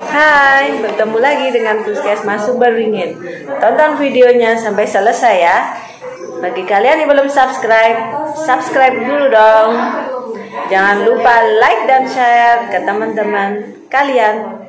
Hai, bertemu lagi dengan Puskesmas Sumberringin. Tonton videonya sampai selesai ya. Bagi kalian yang belum subscribe, subscribe dulu dong. Jangan lupa like dan share ke teman-teman kalian.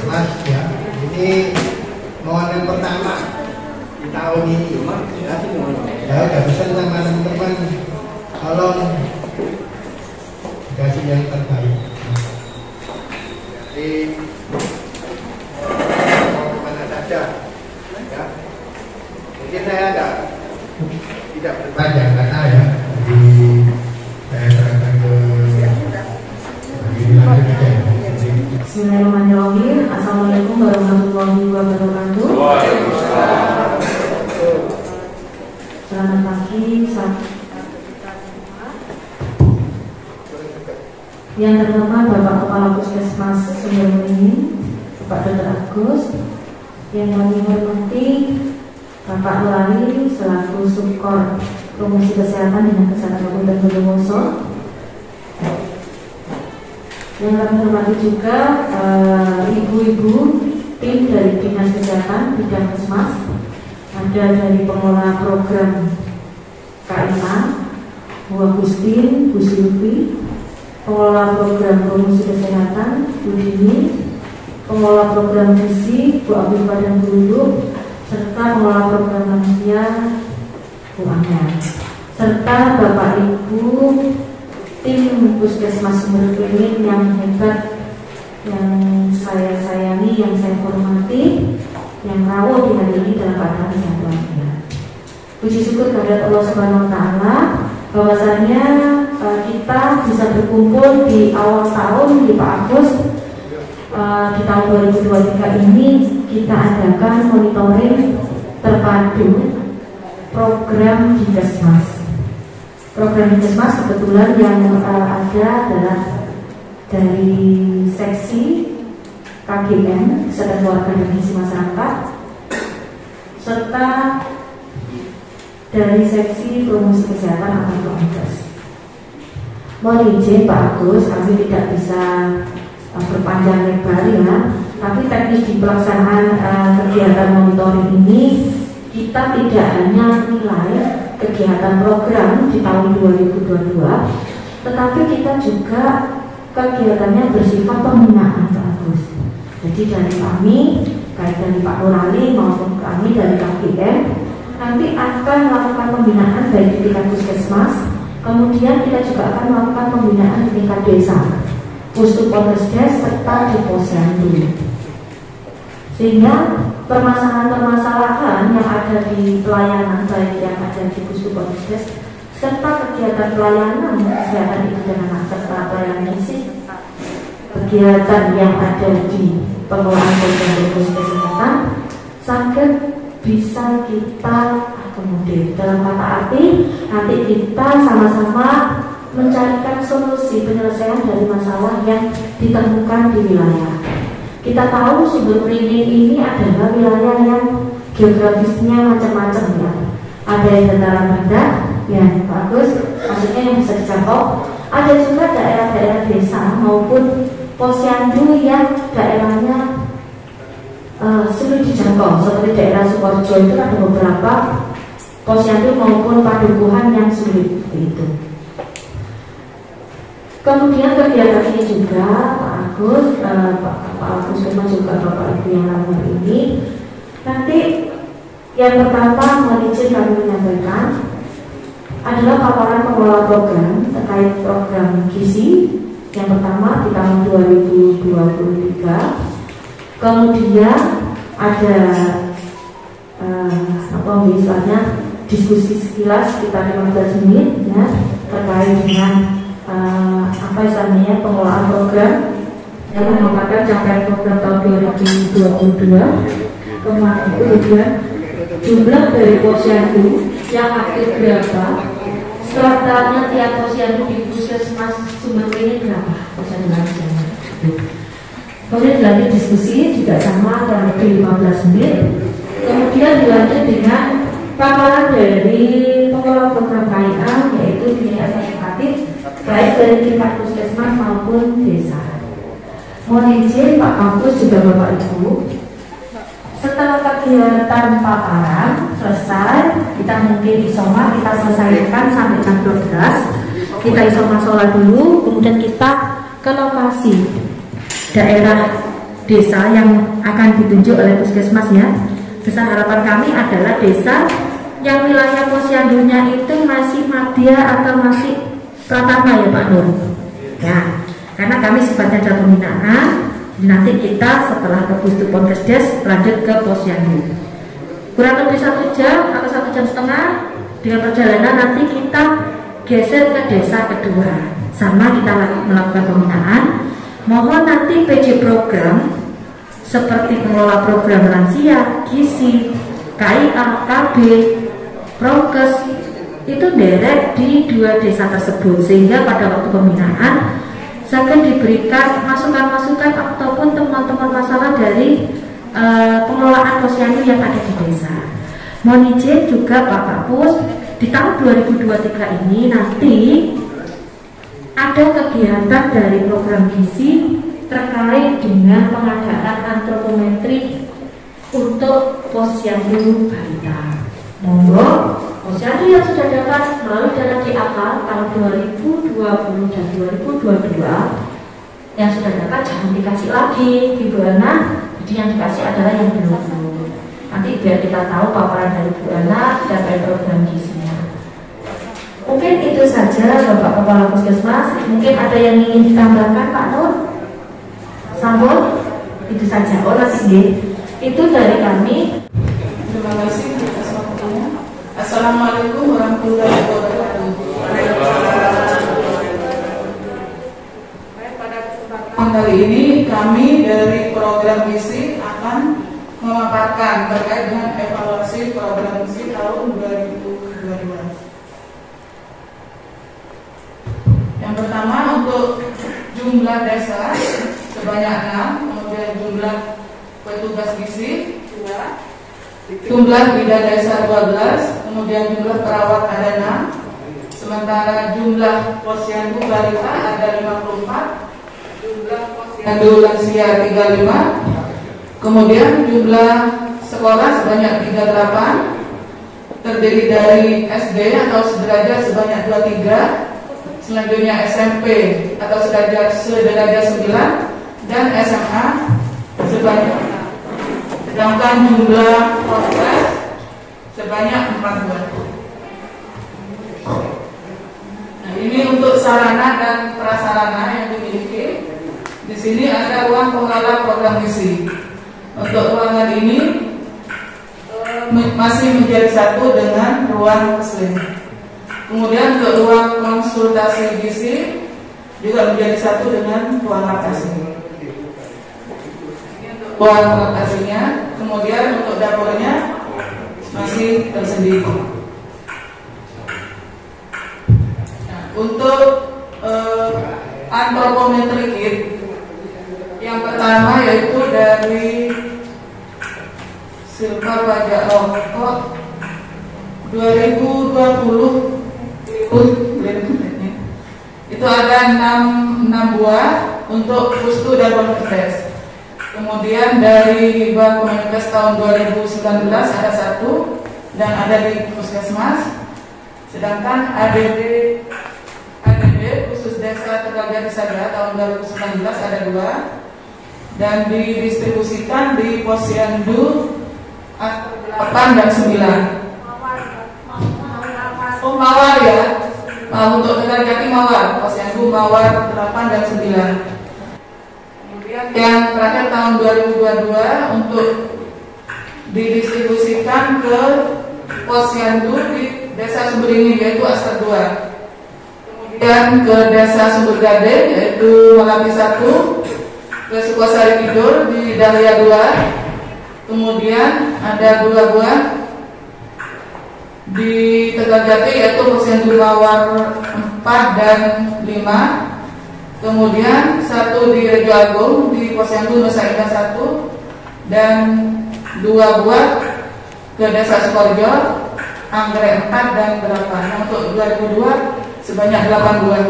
Mas ya, ini momen pertama di tahun ini ya udah pesan sama teman-teman, tolong dikasih yang terbaik. Jadi mau kemana saja ya, mungkin saya tidak berpanjang kata ya, jadi saya serahkan ke Bismillahirrahmanirrahim. Assalamualaikum warahmatullahi wabarakatuh. Selamat pagi. Yang terhormat Bapak Kepala Puskesmas Sumberringin, Bapak Dr. Agus. Yang kami hormati Bapak Lurali selaku Subkor Promosi Kesehatan Dinas Kesehatan Kabupaten Bondowoso. Yang kami hormati juga ibu-ibu tim dari Dinas Kesehatan Bidang Kesmas, ada dari pengelola program KMA, Bu Agustin, Bu Silvi, pengelola program promosi kesehatan Bu Dini, pengelola program gizi Bu Abifah dan Bu Lulu, serta pengelola program lansia Bu Anya, serta Bapak Ibu tim Puskesmas Sumberringin yang hebat, yang saya sayangi, yang saya hormati, yang rawuh di hari ini dalam keadaan sehat walafiat. Puji syukur kepada Allah Subhanahu Wa Taala bahwasanya kita bisa berkumpul di awal tahun di Pak Agus. Di tahun 2023 ini kita adakan monitoring terpadu program di Kesmas. Program di Kesmas kebetulan yang ada adalah dari seksi KGM, Kesehatan Keluarga dan Gizi Masyarakat, serta dari seksi promosi kesehatan atau PROMKes. Mohon izin Pak Agus, kami tidak bisa berpanjang lebar ya, tapi teknis di pelaksanaan kegiatan monitoring ini kita tidak hanya nilai kegiatan program di tahun 2022, tetapi kita juga kegiatannya bersifat pembinaan Pak Agus. Jadi dari kami, baik dari Pak Nurali maupun kami dari KGM, nanti akan melakukan pembinaan baik di tingkat puskesmas, kemudian kita juga akan melakukan pembinaan di tingkat desa, Puskesdes serta di posyandu. Sehingga permasalahan-permasalahan yang ada di pelayanan baik yang ada di Puskesdes serta kegiatan pelayanan kesehatan ibu dan anak serta pelayanan gizi, kegiatan yang ada di pengelolaan program kesehatan sangat bisa kita akomodir. Dalam kata arti, nanti kita sama-sama mencarikan solusi penyelesaian dari masalah yang ditemukan di wilayah. Kita tahu Sumber Beringin ini adalah wilayah yang geografisnya macam-macam ya. Ada yang dataran rendah, ya bagus, maksudnya yang bisa dijangkau. Ada juga daerah-daerah desa maupun posyandu yang daerahnya sulit dijangkau, seperti daerah Sukoharjo itu ada beberapa posyandu maupun padukuhan yang sulit itu. Kemudian kegiatan ini juga Pak Agus, Pak Agus juga Bapak Ibu yang lamar ini nanti yang pertama mohon izin kami menyampaikan adalah paparan pengelola program terkait program gizi yang pertama di tahun 2023. Kemudian ada misalnya diskusi sekilas sekitar 15 menit ya terkait dengan pengelolaan program yang merupakan capaian program tahun 2022. Kemudian jumlah dari posyandu yang aktif berapa, sertanya tiap posyandu di Puskesmas Sumber Beringin berapa posyandu lansia. Kemudian dilanjut diskusi juga sama kurang lebih 15 menit. Kemudian dilanjut dengan paparan dari pengelola program KIA yaitu penyiasan edukatif baik dari tingkat puskesmas maupun desa. Mohon izin Pak Kampus juga Bapak Ibu, setelah kegiatan paparan selesai, kita mungkin isoma kita selesaikan sampai jam 12. Kita isoma sholat dulu, kemudian kita ke lokasi daerah desa yang akan ditunjuk oleh puskesmas ya. Besar harapan kami adalah desa yang wilayah posyandunya itu masih madya atau masih pratama ya Pak Nur. Ya, karena kami sifatnya adalah pembinaan, nanti kita setelah ke Puskesdes lanjut ke posyandu. Kurang lebih 1 jam atau 1 jam setengah dengan perjalanan nanti kita geser ke desa kedua. Sama kita melakukan pembinaan. Mohon nanti PJ program seperti pengelola program lansia, gizi, KIA, KB, Prokes itu derek di 2 desa tersebut sehingga pada waktu pembinaan akan diberikan masukan-masukan ataupun temuan-temuan masalah dari pengelolaan posyandu yang ada di desa. Mohon izin juga Pak Kapus, di tahun 2023 ini nanti ada kegiatan dari program gizi terkait dengan pengadaan antropometri untuk posyandu balita. Monggo posyandu yang sudah dapat melalui dana DAK tahun 2020 dan 2022 yang sudah dapat jangan dikasih lagi di Bu Ana, jadi yang dikasih adalah yang belum. Nanti biar kita tahu paparan dari Bu Ana terkait program gizinya. Mungkin itu saja Bapak Kepala Puskesmas. Mungkin ada yang ingin ditambahkan Pak Nur? Sambut? Itu saja. Oh nanti itu dari kami. Terima kasih atas waktunya. Assalamualaikum warahmatullahi wabarakatuh. Pada kesempatan kali ini kami dari program gizi akan memaparkan terkait dengan evaluasi program gizi tahun 2022. Yang pertama untuk jumlah desa sebanyak 6, kemudian jumlah petugas gizi 2, jumlah bidan desa 12, kemudian jumlah perawat ada 6, sementara jumlah posyandu balita ada 54, jumlah posyandu lansia 35, kemudian jumlah sekolah sebanyak 38, terdiri dari SD atau sederajat sebanyak 23, selanjutnya SMP atau sederajat 9 dan SMA sebanyak 6. Sedangkan jumlah Polres sebanyak 14. Nah, ini untuk sarana dan prasarana yang dimiliki. Di sini ada ruang pengelola program gizi. Untuk ruangan ini masih menjadi satu dengan ruang muslim. Kemudian untuk ruang konsultasi gizi juga menjadi satu dengan ruang laktasi. Ruang laktasinya, kemudian untuk dapurnya evaluasi tersendiri. Nah, untuk anthropometric kit yang pertama yaitu dari Silva Wajah Lokok 2020 itu ada 6 buah untuk pustu dan komunitas. Kemudian dari hibah komunitas tahun 2019 ada 1 dan ada di puskesmas. Sedangkan ADD khusus desa Tegal Jati saja tahun 2019 ada 2 dan didistribusikan di Posyandu 8 dan 9. Oh, Mawar ya. Untuk Tegal Jati Mawar, Posyandu Mawar 8 dan 9. Kemudian yang terakhir tahun 2022 untuk didistribusikan ke Posyandu di Desa Sumberingin yaitu Aster 2. Kemudian ke Desa Sumber Gade yaitu Melapi 1, ke Sukosari Kidul di Dahlia 2. Kemudian ada 2 buah di Tegal Jati yaitu Posyandu Mawar 4 dan 5. Kemudian 1 di Rejo Agung di Posyandu Nusa Indah 1 dan 2 buah ke Desa Sukorejo Anggrek 4 dan 8. Nah, untuk 2002 sebanyak 8 buah.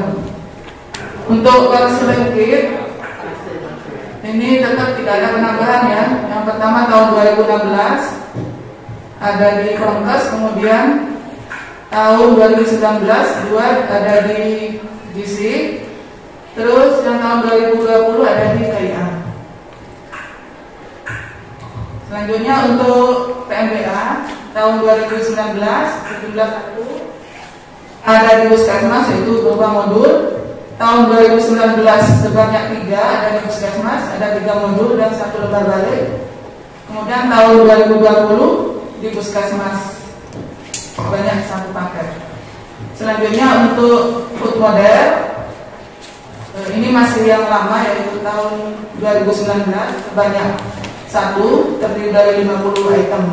Untuk konseling kit ini tetap tidak ada penambahan ya. Yang pertama tahun 2016 ada di Promkes, kemudian tahun 2019 2 ada di GC, terus yang tahun 2020 ada di KIA. Selanjutnya untuk PMBA tahun 2019 17 ada di puskesmas yaitu berupa modul. Tahun 2019 sebanyak 3 ada di puskesmas, ada 3 modul dan 1 lembar balik. Kemudian tahun 2020 di puskesmas sebanyak 1 paket. Selanjutnya untuk food model ini masih yang lama yaitu tahun 2019 sebanyak 1 terdiri dari 50 item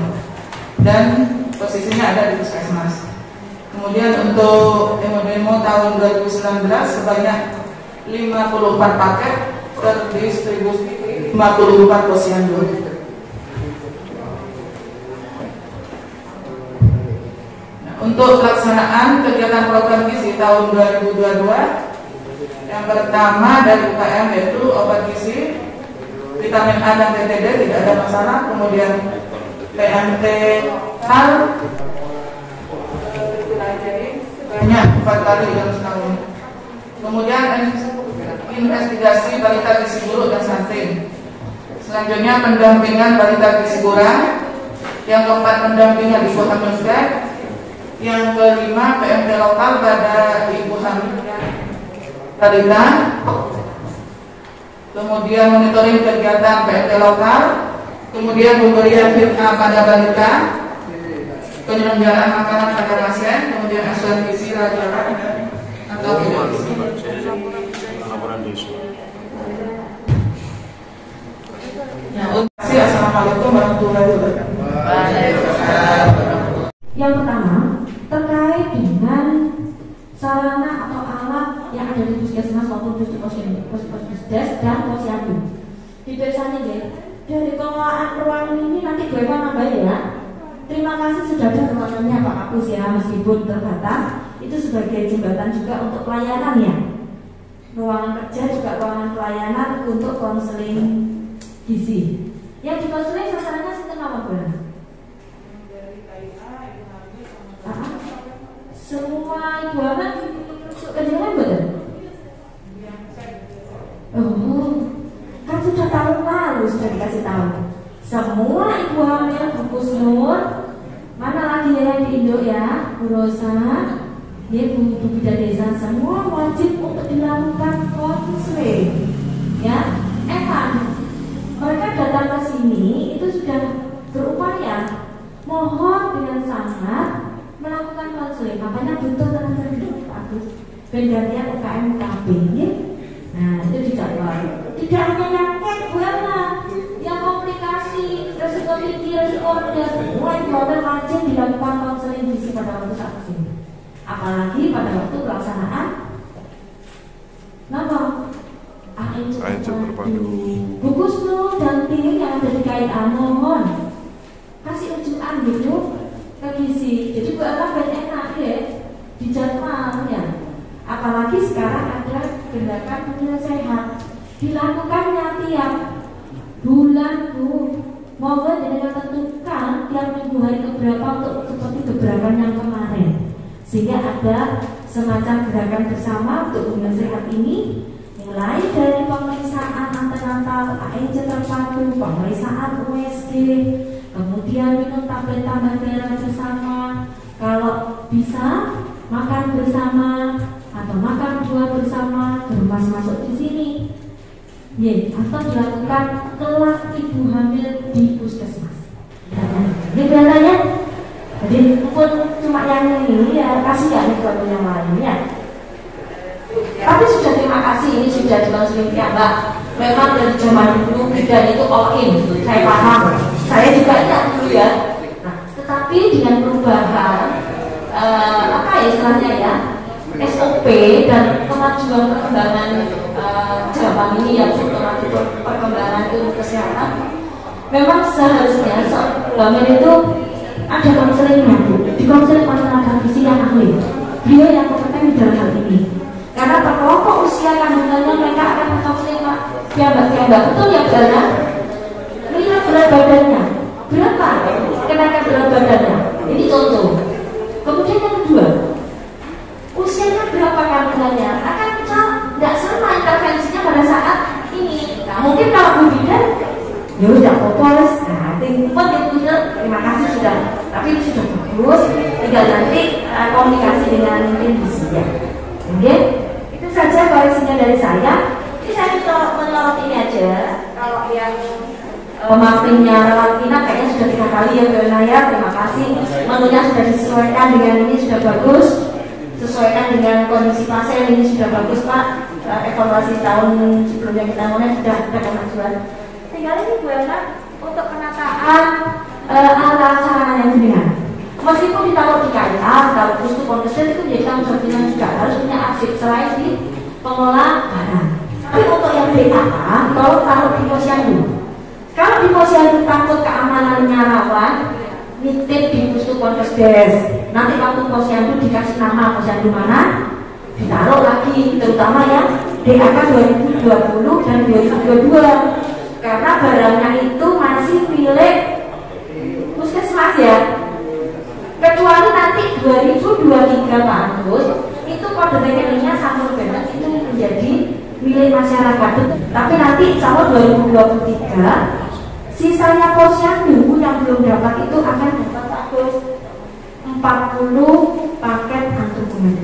dan posisinya ada di puskesmas. Kemudian untuk demo tahun 2019 sebanyak 54 paket terdistribusi 54 posyandu. Nah, untuk pelaksanaan kegiatan program gizi tahun 2022 yang pertama dari UKM yaitu obat gizi, vitamin A dan TTD tidak ada masalah. Kemudian PMT HAL banyak 4 kali dalam setahun. Kemudian investigasi balita gizi buruk dan stunting. Selanjutnya pendampingan balita gizi kurang. Yang keempat pendampingan ibu hamil stek. Yang kelima PMT lokal pada ibu hamil balita. Kemudian monitoring kegiatan PMT lokal. Kemudian pemberian fitnah pada balita. Penyelenggaraan makanan pada pasien, kemudian asuhan gizi rajaran atau tidak gizi. Assalamualaikum warahmatullahi wabarakatuh. Yang pertama terkait dengan sarana atau alat yang ada di puskesmas maupun puskesdes dan posyandu. Di desanya dari pengelolaan ruangan ini nanti gue nambah ya. Terima kasih sudah ada ruangannya Pak Kapus ya, meskipun terbatas, itu sebagai jembatan juga untuk pelayanan ya. Ruangan kerja juga ruangan pelayanan untuk konseling gizi. Yang di konseling sasarannya sinten mawon Bu? Semua ibu hamil kejenengan betul? Oh, kan sudah tahun lalu sudah dikasih tahu. Semua ibu hamil bungkus nur, mana lagi yang di Indo ya, Bu Rosa, dia Bu Bidan Desa, semua wajib untuk dilakukan konseling. Ya, Evan, mereka datang ke sini itu sudah berupaya, mohon dengan sangat melakukan konseling, makanya butuh tenaga kerja Pak Agus, gantian UKM KB. Nah itu dijadwal. Tidak hanya yang yang komplikasi, resiko tinggi, resiko rendah, semua yang wajib dilakukan apalagi pada waktu pelaksanaan nama ANC terpadu. Gugus Nur dan tim yang ada di KIA mohon kasih rujukan gitu ke gizi. Jadi buat apa enak ya di jadwalnya. Apalagi sekarang ada gerakan dunia sehat, dilakukannya tiap bulan Bu. Mohon dengan tentukan tiap minggu hari keberapa untuk seperti gerakan yang kemarin, sehingga ada semacam gerakan bersama untuk dunia sehat ini, mulai dari pemeriksaan antenatal, ANC terpadu, pemeriksaan USG, kemudian minum tablet tambah darah bersama, kalau bisa makan bersama atau makan buah bersama, gemas masuk di sini. Atau dilakukan kelas ibu hamil di puskesmas. Ini biasanya, jadi pun cuma yang ini ya kasih ya nih buat yang lainnya. Tapi sudah terima kasih, ini sudah dikonseling ya Mbak. Memang dari zaman dulu bidan itu all in, saya paham. Saya juga ingat dulu ya. Nah, tetapi dengan perubahan apa ya istilahnya ya, SOP dan kemajuan perkembangan zaman ini yang sistematik perkembangan ilmu kesehatan, memang seharusnya hamil itu ada konselingnya Bu, dikonseling oleh tenaga gizi yang ahli, beliau yang kompeten di dalam hal ini. Karena per kelompok usia kandungannya mereka akan mengkonseling Mbak, betul ya karena lihat berat badannya berapa, kenaikan berat badannya, ini contoh. Kemudian yang kedua, usianya berapa kandungannya akan tidak sama intervensinya pada saat ini. Nah, mungkin kalau Bu bidan ya udah fokus, nah tinggal ya terima kasih sudah, tapi ini sudah bagus, tinggal nanti komunikasi dengan tim gizinya. Oke, itu saja koreksinya dari saya. Ini saya menyorot ini aja. Kalau yang pemampinnya rawat inap kayaknya sudah 3 kali ya Bu Naya, terima kasih. Menunya sudah disesuaikan dengan ini sudah bagus, sesuaikan dengan kondisi pasien ini sudah bagus Pak. Evaluasi tahun sebelumnya kita mulai sudah ada kemajuan. Tinggal ini Bu Elna untuk penataan alat sarana yang jenengan. Meskipun ditaruh di KIA, kalau pustu pondesen itu menjadi tanggung jawab jenengan juga harus punya arsip selain di pengelola barang. Tapi untuk yang DAA, kalau taruh di posyandu. Kalau di posyandu takut keamanannya rawan, nitip di pustu pondesen. Nanti waktu posyandu dikasih nama posyandu mana, ditaruh lagi, terutama ya DAK 2020 dan 2022, karena barangnya itu masih milik puskesmas ya, kecuali nanti 2023 Pak Agus itu kode rekeningnya Samur Benet itu menjadi milik masyarakat. Tapi nanti tahun 2023 sisanya posyandu yang belum dapat itu akan dapat Pak Agus 40 paket antigen.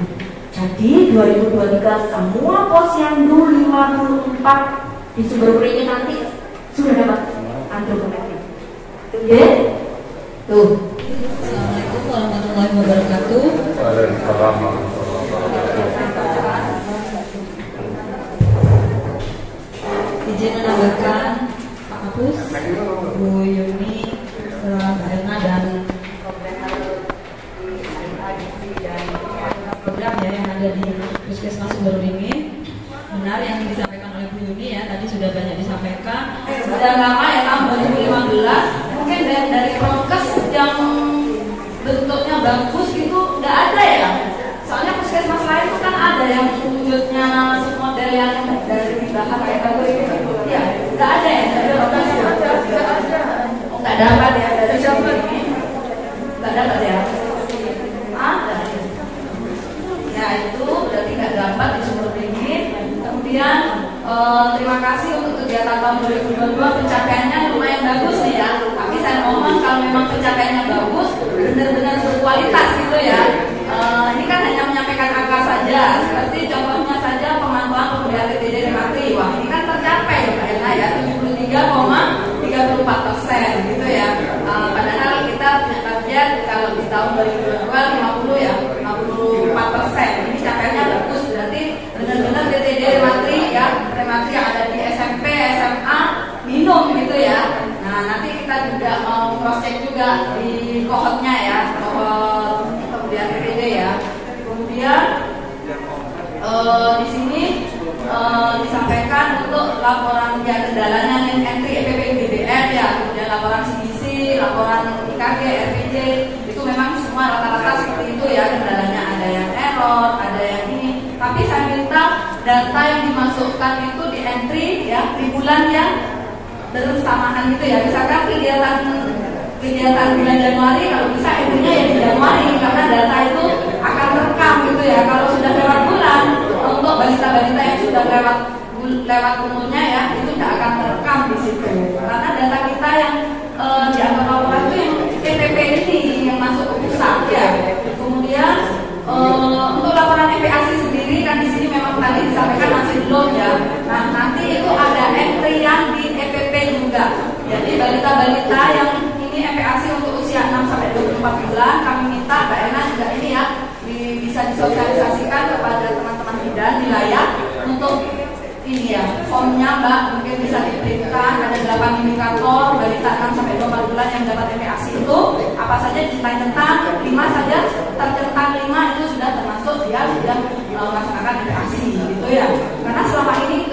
Jadi 2023 semua posyandu 54 di Sumber ini nanti sudah dapat antigen. Oke? Tuh. Assalamualaikum warahmatullahi wabarakatuh. Waalaikumsalam. Izin menambahkan Pak Kapus, Bu Yuni, Mbak Elna dan program ya yang ada di Puskesmas Sumberberingin. Benar yang disampaikan oleh Bu Yuni ya, tadi sudah banyak disampaikan. Sudah lama ya tahun 2015, mungkin dari prokes yang bentuknya bagus itu nggak ada ya. Soalnya puskesmas lain itu kan ada yang wujudnya model yang dari bahan kayak bagus itu, ya nggak ada ya dari prokes. Oh nggak dapat ya dari siapa ini? Nggak dapat ya. Ada. Ya itu berarti nggak dapat di Sumberberingin. Kemudian terima kasih untuk kegiatan tahun 2022, pencapaiannya lumayan bagus nih ya. Tapi saya mohon kalau memang pencapaiannya bagus, benar-benar berkualitas gitu ya. Ini kan hanya menyampaikan angka saja, seperti contohnya saja pemantauan pemberian TTD di Matri. Wah ini kan tercapai ya Pak Elna ya, 73,34% gitu ya. Padahal kita punya target kalau di tahun 2022 50 ya, 54%. Ini capaiannya bagus, berarti benar-benar TTD rematri ya, rematri yang ada di SMP, SMA minum gitu ya. Nah nanti kita juga mau cross check juga di di sini disampaikan untuk laporan ya kendalanya entry EPP BDR ya, kemudian laporan CBC, laporan IKG, RPJ itu memang semua rata-rata seperti itu ya kendalanya, ada yang error, ada yang ini. Tapi saya minta data yang dimasukkan itu di entry ya di bulan yang bersamaan gitu ya. Misalkan kegiatan bulan Januari, kalau bisa entry-nya ya di Januari karena data itu akan terekam gitu ya. Kalau sudah lewat bulan, untuk balita-balita yang sudah lewat umurnya ya itu tidak akan terekam di situ. Karena data kita yang dianggap laporan itu yang TPP ini yang masuk ke pusat ya. Kemudian untuk laporan EPASI sendiri kan di sini memang tadi disampaikan masih belum ya. Nah nanti itu ada entry yang di EPP juga. Jadi balita-balita yang ini EPASI untuk usia 6 sampai 24 bulan kami minta Mbak Ena juga ini ya bisa disosialisasikan kepada teman-teman bidan wilayah untuk ini ya formnya Mbak mungkin bisa diberikan ada 8 indikator balita 6 sampai 24 bulan yang dapat EPASI itu apa saja centang-centang 5 saja tercentang 5 itu sudah termasuk dia sudah melaksanakan EPASI gitu ya. Karena selama ini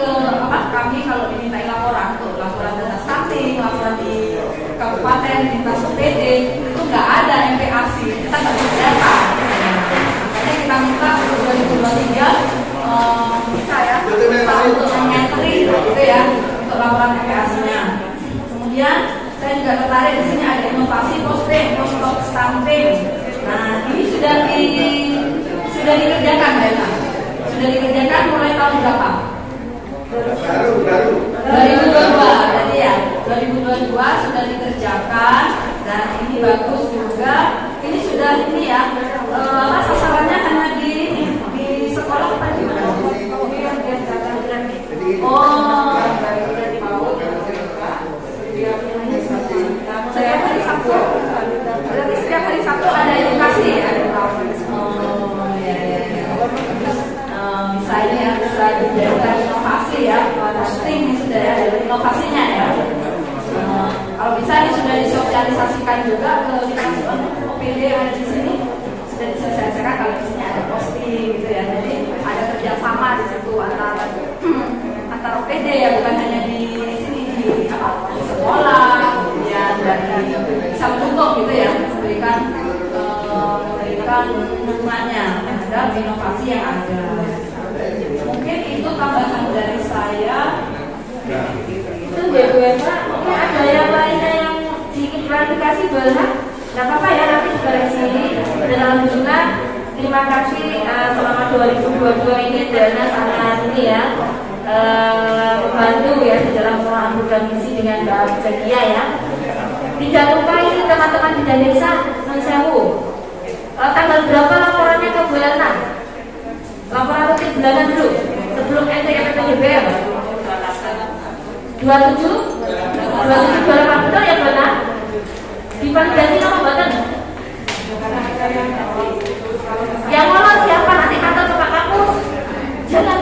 kami kalau dimintai laporan untuk laporan data stunting, laporan di kabupaten, lintas PD itu nggak ada EPASI, kita nggak bisa data. Makanya kita minta untuk 2023 bisa ya untuk mengentry gitu ya untuk laporan EPASI-nya. Kemudian saya juga tertarik di sini ada inovasi posting, post-stop stunting. Nah ini sudah dikerjakan ya, sudah dikerjakan mulai tahun berapa? 2022 tadi ya, 2022 sudah dikerjakan dan ini bagus juga. Ini sudah ini ya, sasarannya hanya di sekolah apa di mana? Setiap hari Sabtu. Berarti setiap hari Sabtu ada edukasi ya. Bisa ini ya, bisa dijadikan inovasi ya. Posting sudah ya, ada inovasinya ya. Kalau bisa ini sudah disosialisasikan juga ke OPD yang ada di sini. Sudah disosialisasikan kalau di sini ada posting gitu ya. Jadi ada kerjasama di situ antar OPD ya, bukan hanya di sini di sekolah, kemudian dari bisa mendukung gitu ya, memberikan dukungannya terhadap inovasi yang ada. Mungkin itu tambahan dari saya. Itu ya Bu Eva, mungkin ada yang lainnya yang diklarifikasi boleh? Nggak apa-apa ya, nanti juga di sini. Dan alhamdulillah terima kasih selama 2022 ini Dana sangat ini ya membantu ya di dalam pengelolaan program misi dengan Mbak Zakia ya. Tidak lupa ini teman-teman di desa Nonsewu. Tanggal berapa laporannya ke bulanan? Laporan rutin bulanan dulu sebelum NTKPPJBM 27 28 betul ya benar? Divalidasi nama badan. Yang lolos siapa nanti kantor Pak Kapus? Jangan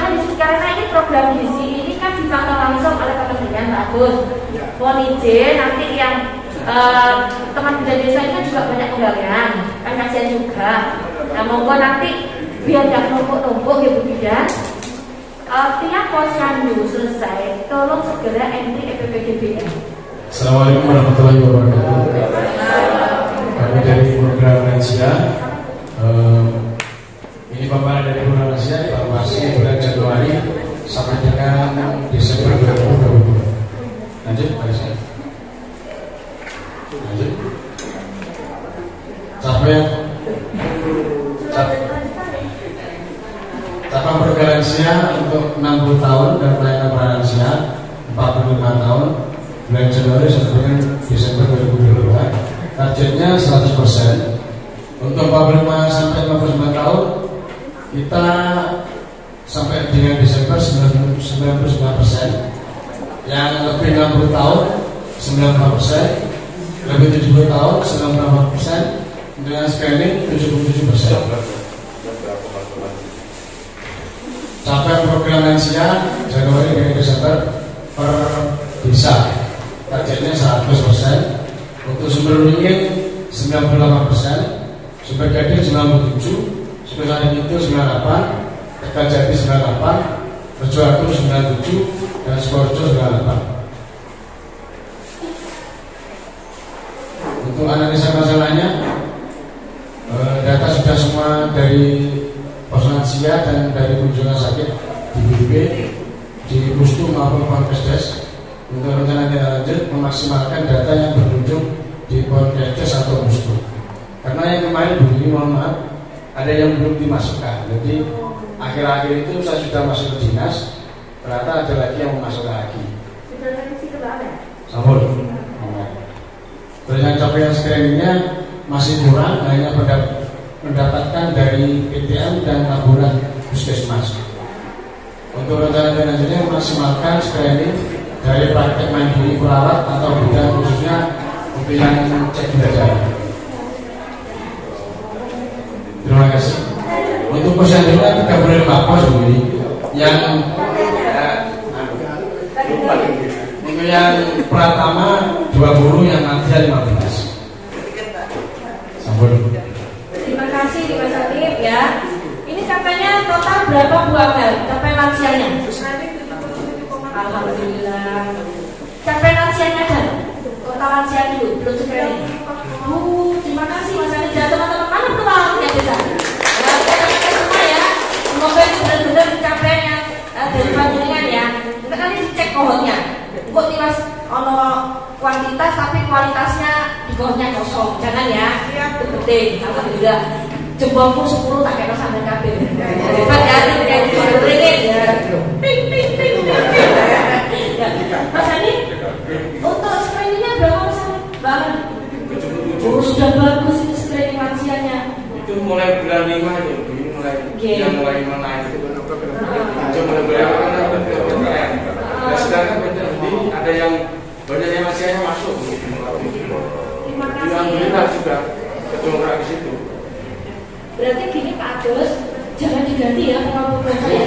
di karena ini program gizi ini kan dicontoh langsung oleh Kementerian bagus. Mohon izin nanti yang teman bidan desa itu juga banyak undangan, kan kasihan juga. Nah monggo nanti biar tidak numpuk-numpuk ya Bu Bidan. Tiap posyandu selesai, tolong segera entry EPPDBM. Assalamualaikum warahmatullahi wabarakatuh. Kami dari program lansia. Ini paparan dari program lansia evaluasi bulan Januari sampai dengan Desember 2022. Lanjut, Pak Rizky. Lanjut. Capaian program lansia untuk 60 tahun dan pelayanan lansia 45 tahun bulan Januari sampai dengan Desember 2022. Targetnya 100%. Untuk 45 sampai 59 tahun kita sampai dengan Desember 99%. Yang lebih 60 tahun 95%, lebih 70 tahun 94%, dengan screening 77%. Capaian program lansia Januari hingga Desember per desa targetnya 100%. Untuk sumber ringin 98%, sumber gading 97%, sumber lain itu 98%, Kertajati 98, Rejoagung 97, dan Sukoharjo 98. Untuk analisa masalahnya, data sudah semua dari pos lansia dan dari kunjungan sakit di BPB, di Pustu maupun Ponkesdes. Untuk rencana tindak lanjut memaksimalkan data yang berkunjung di Ponkesdes atau Pustu. Karena yang kemarin begini, mohon maaf, ada yang belum dimasukkan. Jadi akhir-akhir itu saya sudah masuk ke dinas, ternyata ada lagi yang mau masuk lagi. Sudah revisi ke mana? Sambung. Terus yang capaian screeningnya masih kurang, hanya mendapatkan dari PTM dan laboran puskesmas. Untuk rencana selanjutnya memaksimalkan screening dari praktek mandiri perawat atau bidan, khususnya untuk yang cek gula darah. Terima kasih. Untuk posyandu 35 pos ini yang untuk yang Pratama 20, yang nanti 15. Sambung. Terima kasih Mas Atip ya. Ini katanya total berapa Bu Amel? Capaian lansianya? Alhamdulillah. Capaian lansianya dan total lansia dulu, belum screening. Terima kasih Mas Atip dan teman-teman. Mana kepala yang desa? Terima semua ya. Semoga itu benar-benar capaiannya dari panjenengan ya. Kita nanti cek kohortnya. Kok tiwas ono kuantitas tapi kualitasnya di kohortnya kosong. Jangan ya. Itu penting. Alhamdulillah. Jempolku 10 tak kena sampai kabel. Hebat ya, kayak gitu ringin ya. Ping ping ping. Mas Adi, untuk screeningnya berapa Mas Adi? Banget. Oh, sudah bagus itu screening lansianya. Itu mulai bulan 5 itu, yang mulai menaik itu. Mulai bulan 5 kan. Dan sekarang ada yang banyak yang lansianya masuk. Terima kasih. Alhamdulillah sudah ketemu di situ. Berarti gini Pak Agus, jangan diganti ya pengawasan saya.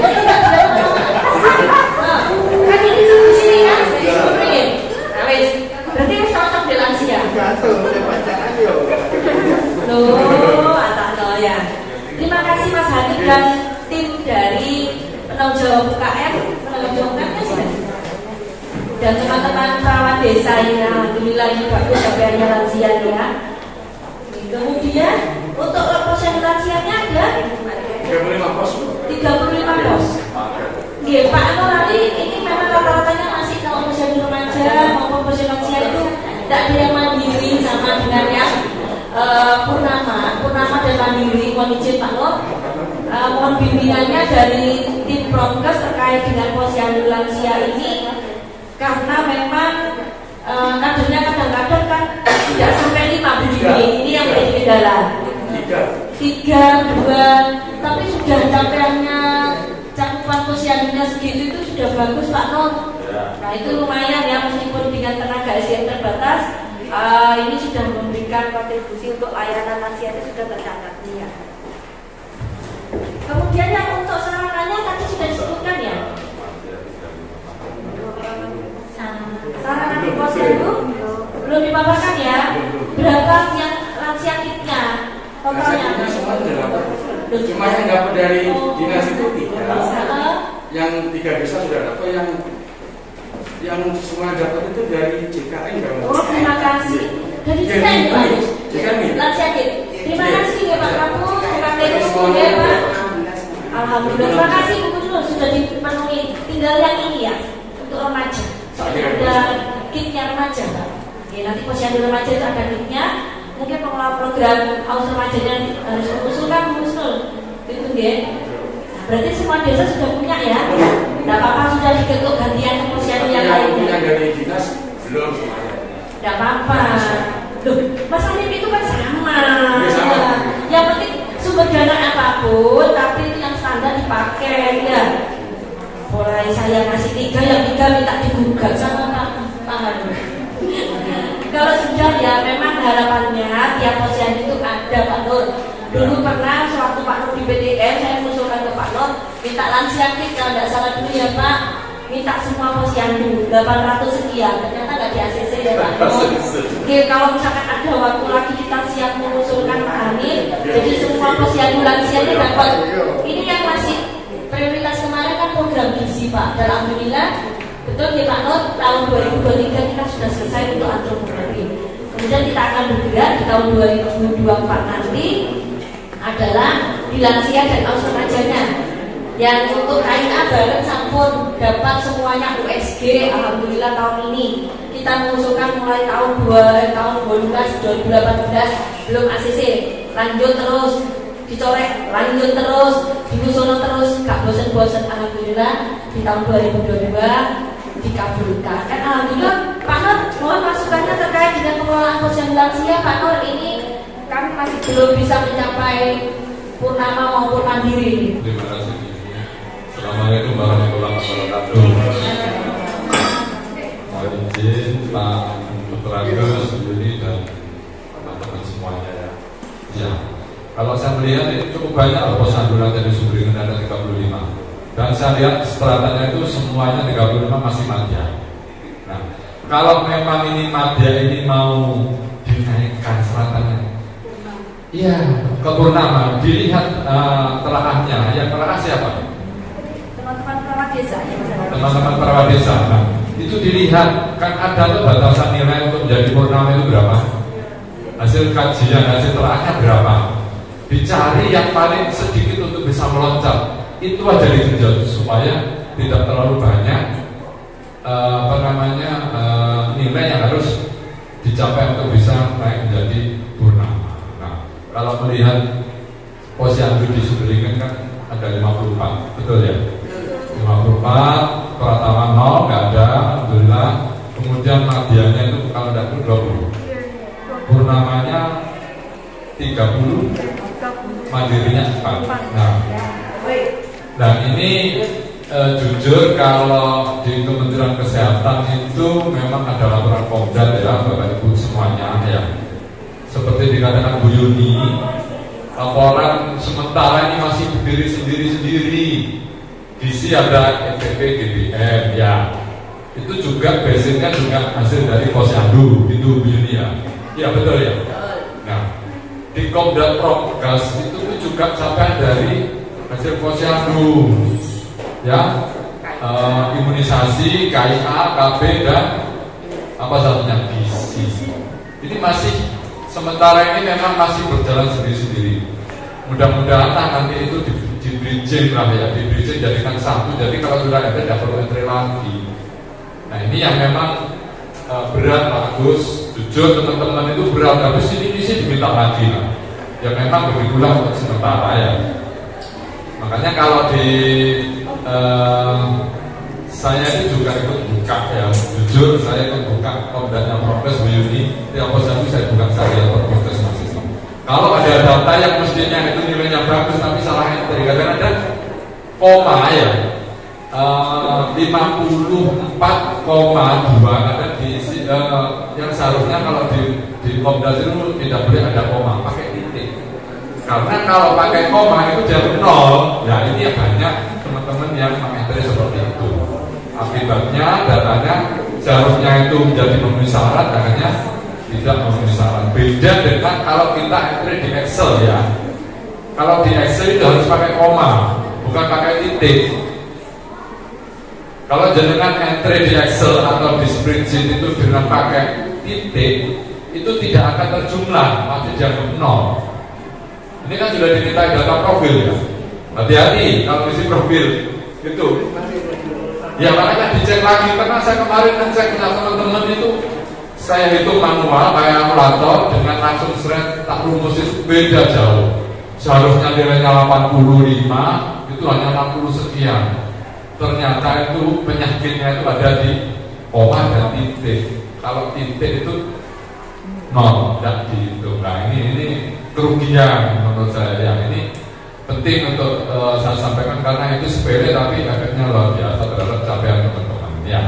Kan ini di sini kan, screening. Nah wes, berarti harus cocok di lansia. Loh, atau ya. Terima kasih Mas Hadi dan tim dari penanggung jawab UKM, dan teman-teman perawat desa ini. Alhamdulillah ini bagus capaiannya lansia ya. Kemudian untuk posyandu lansianya ada 35 pos. 35 pos. Nggih, Pak Nurali, ini memang rata-ratanya masih kalau posyandu remaja maupun posyandu lansia itu tidak ada yang mandiri sama dengan yang purnama dan mandiri. Mohon izin Pak Nur, mohon bimbingannya dari tim Promkes terkait dengan posyandu lansia ini, karena memang kadernya kadang-kadang kan tidak sampai 5 berdiri. Ini yang menjadi kendala. 3, 2, tapi sudah capaiannya cakupan posyandunya segitu itu sudah bagus Pak Nur. Nah itu lumayan ya, meskipun dengan tenaga SDM terbatas, ini sudah memberikan kontribusi untuk layanan lansia itu sudah tercatat ya. Kemudian yang untuk sarananya tadi sudah disebutkan ya. Sarana di posyandu belum dipaparkan ya. Berapa yang lansia kitnya totalnya? Cuma yang dapat dari dinas itu 3. Yang 3 desa sudah dapat, yang semua dapat itu dari JKN. Oh terima kasih. Dari JKN Pak. Lansia kit. Terima kasih ya Pak Kamu. Terima kasih Pak. Alhamdulillah. Terima kasih Bu Gubernur sudah dipenuhi. Tinggal yang ini ya untuk remaja. Ada kitnya remaja. Ya, nanti posyandu remaja itu ada kitnya. Mungkin pengelola program haus remajanya harus mengusulkan itu ya. Nah, berarti semua desa sudah punya ya. Tidak apa-apa sudah diketuk gantian ke posyandu yang lainnya. Yang dari dinas belum. Tidak apa-apa. Loh, Mas Alif itu kan sama. Yang penting sumber dana apapun, tapi itu yang standar dipakai ya. Mulai saya ngasih 3, yang 3 minta digugat sama Pak Hanu. Kalau sudah ya memang harapannya tiap posyandu itu ada Pak Nur. Dulu pernah sewaktu Pak Nur di PTM saya mengusulkan ke Pak Nur minta lansia kit, kalau tidak salah dulu ya Pak, minta semua posyandu 800 sekian. Ternyata nggak di ACC ya Pak Nur. Oke, kalau misalkan ada waktu lagi kita siap mengusulkan Pak Amin, jadi semua posyandu lansia ini dapat. Ini yang masih prioritas kemarin kan program gizi Pak, dan alhamdulillah betul ya Pak Nur, tahun 2023 kita sudah selesai untuk antropometri. Kemudian kita akan bergerak di tahun 2024 nanti adalah di lansia dan austrajanya. Yang untuk KIA bareng sampun dapat semuanya USG, alhamdulillah tahun ini. Kita mengusulkan mulai tahun 2018 belum ACC, lanjut terus dicorek, lanjut terus diusul terus, gak bosen-bosen. Alhamdulillah di tahun 2022 dikabulkan. Kan alhamdulillah Pak Nur, mohon masukannya terkait dengan pengelolaan posyandu lansia. Pak Nur, ini kami masih belum bisa mencapai purnama maupun mandiri. Terima kasih. Assalamualaikum warahmatullahi wabarakatuh. Mohon izin Pak Dr. Agus, Yuni dan teman-teman semuanya ya. Ya, kalau saya melihat itu cukup banyak posyandu lansia di Sumberingin ada 35. Dan saya lihat stratanya itu semuanya 35 masih madya. Nah, kalau memang ini madya ini mau dinaikkan stratanya, iya, ke purnama, dilihat telaahnya. Yang telaah siapa? Teman-teman perawat desa. Teman-teman perawat desa. Nah, itu dilihat, kan ada tuh batasan nilai untuk menjadi purnama itu berapa? Hasil kajian, hasil telaahnya berapa? Dicari yang paling sedikit untuk bisa meloncat. Itu aja digenjot supaya tidak terlalu banyak nilai yang harus dicapai untuk bisa naik menjadi purnama. Nah, kalau melihat posyandu di Sumberingin kan ada 54, betul ya? 54, Pratama 0, nggak ada, alhamdulillah. Kemudian madyanya itu kalau tidak 20, purnamanya 30, mandirinya 4. Nah ini jujur kalau di Kementerian Kesehatan itu memang ada laporan Komda ya Bapak Ibu semuanya ya. Seperti dikatakan Bu Yuni, laporan sementara ini masih berdiri sendiri-sendiri. Gizi ada EPP, GBM ya. Itu juga basicnya juga hasil dari posyandu gitu Bu Yuni ya. Iya betul ya. Nah di Komda Prokes itu juga sampai dari hasil posyandu ya, imunisasi, KIA, KB dan apa satunya gizi. Ini masih sementara ini memang masih berjalan sendiri-sendiri. Mudah-mudahan nanti itu di bridging lah ya, di bridging jadikan satu. Jadi kalau sudah ada tidak perlu entry lagi. Nah ini yang memang berat Pak Agus. Jujur teman-teman itu berat. Habis ini diminta lagi lah. Ya memang begitulah untuk sementara ya. Makanya kalau di saya itu juga ikut buka ya, jujur saya ikut buka Komdanya Prokes Bu Yuni, tiap posyandu saya buka saya Prokes masih. Kalau ada data yang mestinya itu nilainya bagus tapi salah entry, kadang ada koma ya, 54,2 ada di yang seharusnya kalau di Komda itu tidak boleh ada koma, pakai titik. Karena kalau pakai koma itu jadi 0. Ya ini ya banyak teman-teman yang mengentry seperti itu. Akibatnya datanya seharusnya itu menjadi memenuhi syarat, akhirnya tidak memenuhi syarat. Beda dengan kalau kita entry di Excel ya. Kalau di Excel itu harus pakai koma, bukan pakai titik. Kalau jenengan entry di Excel atau di spreadsheet itu dengan pakai titik, itu tidak akan terjumlah, masih dianggap 0. Ini kan sudah diminta data profil ya. Hati-hati kalau isi profil itu. Ya makanya dicek lagi, karena saya kemarin ngecek punya teman-teman itu saya hitung manual kayak kalkulator dengan langsung seret tak rumus itu beda jauh. Seharusnya nilainya 85, itu hanya 60 sekian. Ternyata itu penyakitnya itu ada di koma dan titik. Kalau titik itu 0, tidak dihitung. Nah ini kerugian menurut saya yang ini penting untuk saya sampaikan karena itu sepele tapi efeknya luar biasa terhadap capaian teman-teman ya.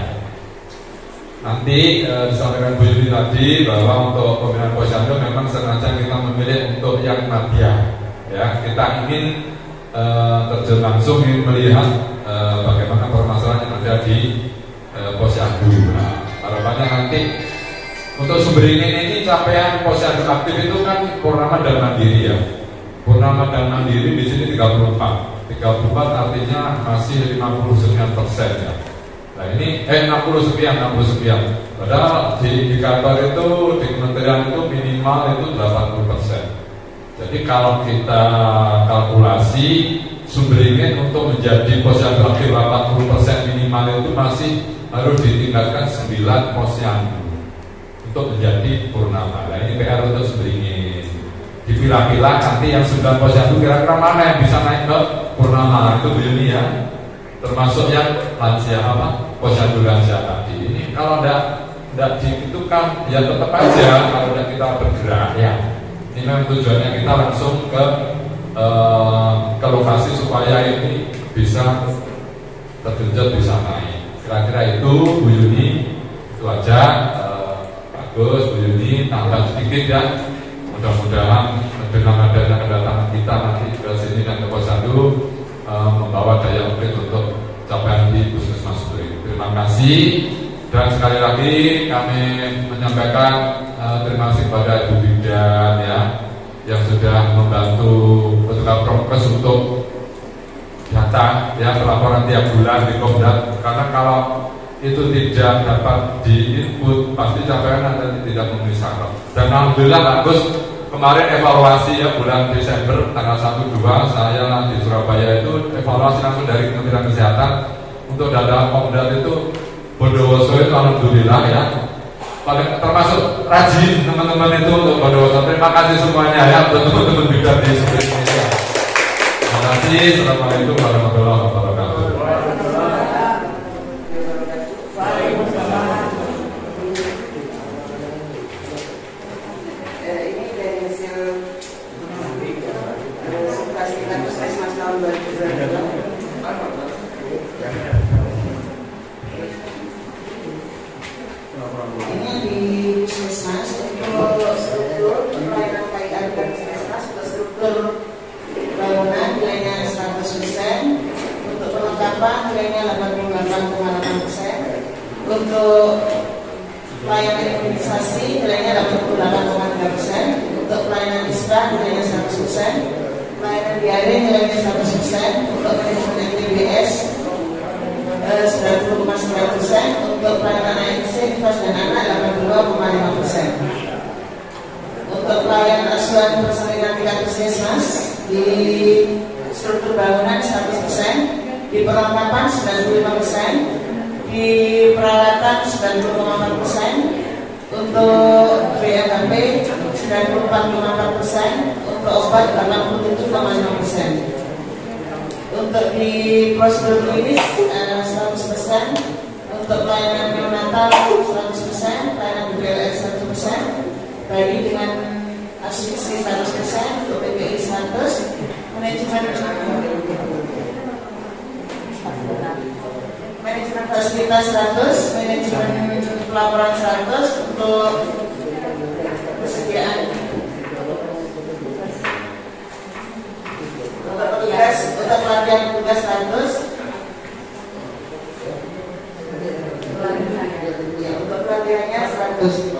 Nanti disampaikan Bu Yuni tadi bahwa untuk pembinaan posyandu memang sengaja kita memilih untuk yang madya ya. Kita ingin terjun langsung ingin melihat bagaimana permasalahan yang ada di posyandu. Nah, harapannya nanti untuk Sumberingin ini capaian posyandu aktif itu kan purnama dan mandiri ya. Purnama dan mandiri di sini 34. 34 artinya masih 50 sekian persen ya. Nah ini 60 sekian. Padahal di indikator itu di kementerian itu minimal itu 80%. Jadi kalau kita kalkulasi Sumberingin untuk menjadi posyandu aktif 80% minimal itu masih harus ditingkatkan 9 posyandu untuk menjadi purnama. Nah ini PR untuk Sumberingin. Dipilah-pilah nanti yang 9 posyandu kira-kira mana yang bisa naik ke purnama itu begini ya. Termasuk yang lansia posyandu lansia tadi. Ini kalau tidak dihitungkan ya tetap aja kalau tidak kita bergerak ya. Ini memang tujuannya kita langsung ke lokasi supaya ini bisa tergenjot, bisa naik. Kira-kira itu Bu Yuni, itu aja. Bagus Bu Yuni, tambah sedikit ya. Mudah-mudahan dengan adanya kedatangan kita nanti ke sini dan ke posyandu membawa daya ungkit untuk capaian di Puskesmas Sumberingin. Terima kasih. Dan sekali lagi kami menyampaikan terima kasih kepada Ibu Bidan ya, yang sudah membantu petugas prokes untuk data ya, pelaporan tiap bulan di Komdat. Karena kalau itu tidak dapat di-input pasti capaian nanti tidak memenuhi syarat. Dan alhamdulillah bagus. Kemarin evaluasi ya bulan Desember tanggal 1-2 saya di Surabaya itu evaluasi langsung dari Kementerian Kesehatan untuk data Komdat itu Bondowoso itu alhamdulillah ya paling termasuk rajin teman-teman itu untuk Bondowoso. Terima kasih semuanya ya untuk teman-teman bidan di Sumberingin Indonesia. Terima kasih. Assalamualaikum warahmatullahi wabarakatuh. Ini di Puskesmas untuk struktur pelayanan KIA di Puskesmas untuk struktur bangunan nilainya 100%, untuk perlengkapan nilainya 88,8%, untuk pelayanan imunisasi nilainya 88,3%, untuk pelayanan ISPA nilainya 100%, pelayanan diare nilainya 100%, untuk manajemen TBS 90,9%, untuk pelayanan ANC, nifas dan anak 82,5%. Untuk pelayanan asuhan persalinan tingkat puskesmas di struktur bangunan 100%, di perlengkapan 95%, di peralatan 90,4%, untuk BMHP 94,4%, untuk obat 87,5%. Untuk di prosedur klinis 100%, untuk pelayanan neonatal 100%, pelayanan BPLN 100%, bayi dengan asfiksi 100%, untuk PPI 100%, manajemen fasilitas 100%, manajemen pelaporan 100%, untuk persediaan untuk pelatihan petugas 100, untuk pelatihannya 100.